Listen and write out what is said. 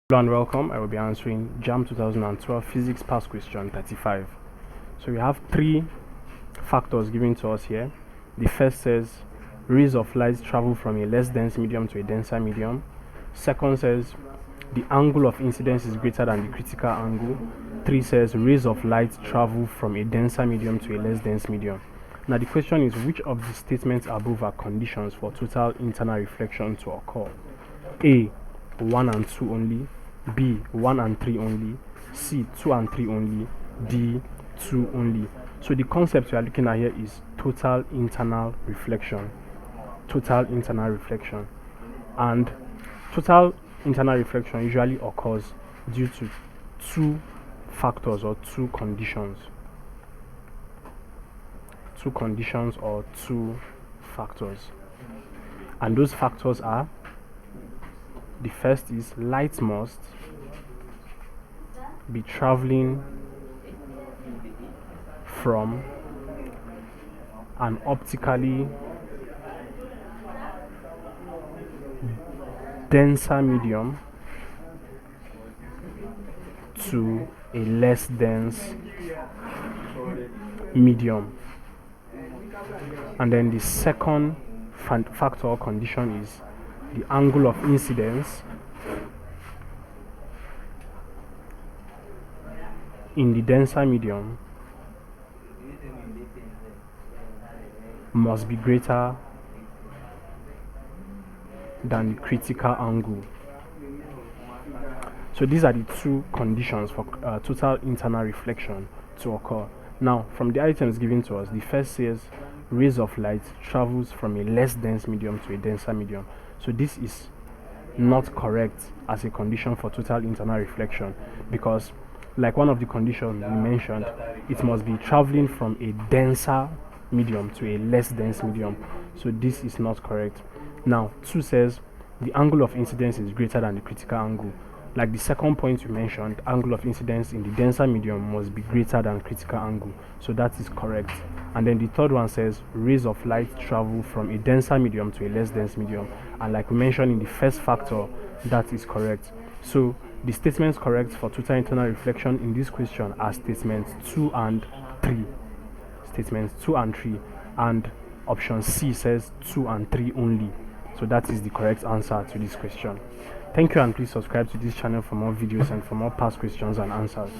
Hello and welcome. I will be answering JAMB 2012 Physics Past Question 35. So we have three factors given to us here. The first says rays of light travel from a less dense medium to a denser medium. Second says the angle of incidence is greater than the critical angle. 3 says rays of light travel from a denser medium to a less dense medium. Now the question is, which of the statements above are conditions for total internal reflection to occur? A. 1 and 2 only. B. 1 and 3 only. C. 2 and 3 only. D. 2 only. So the concept we are looking at here is total internal reflection. Total internal reflection. And total internal reflection usually occurs due to two factors or two conditions. Two conditions or two factors. And those factors are: the first is light must be traveling from an optically denser medium to a less dense medium. And then the second factor or condition is the angle of incidence in the denser medium must be greater than the critical angle. So these are the two conditions for total internal reflection to occur. Now, from the items given to us, the first says rays of light travels from a less dense medium to a denser medium. So this is not correct as a condition for total internal reflection, because like one of the conditions we mentioned, it must be traveling from a denser medium to a less dense medium. So this is not correct. Now 2 says the angle of incidence is greater than the critical angle. Like the second point we mentioned, angle of incidence in the denser medium must be greater than critical angle. So that is correct. And then the third one says rays of light travel from a denser medium to a less dense medium. And like we mentioned in the first factor, that is correct. So the statements correct for total internal reflection in this question are statements 2 and 3. Statements 2 and 3. And option C says 2 and 3 only. So that is the correct answer to this question. Thank you, and please subscribe to this channel for more videos and for more past questions and answers.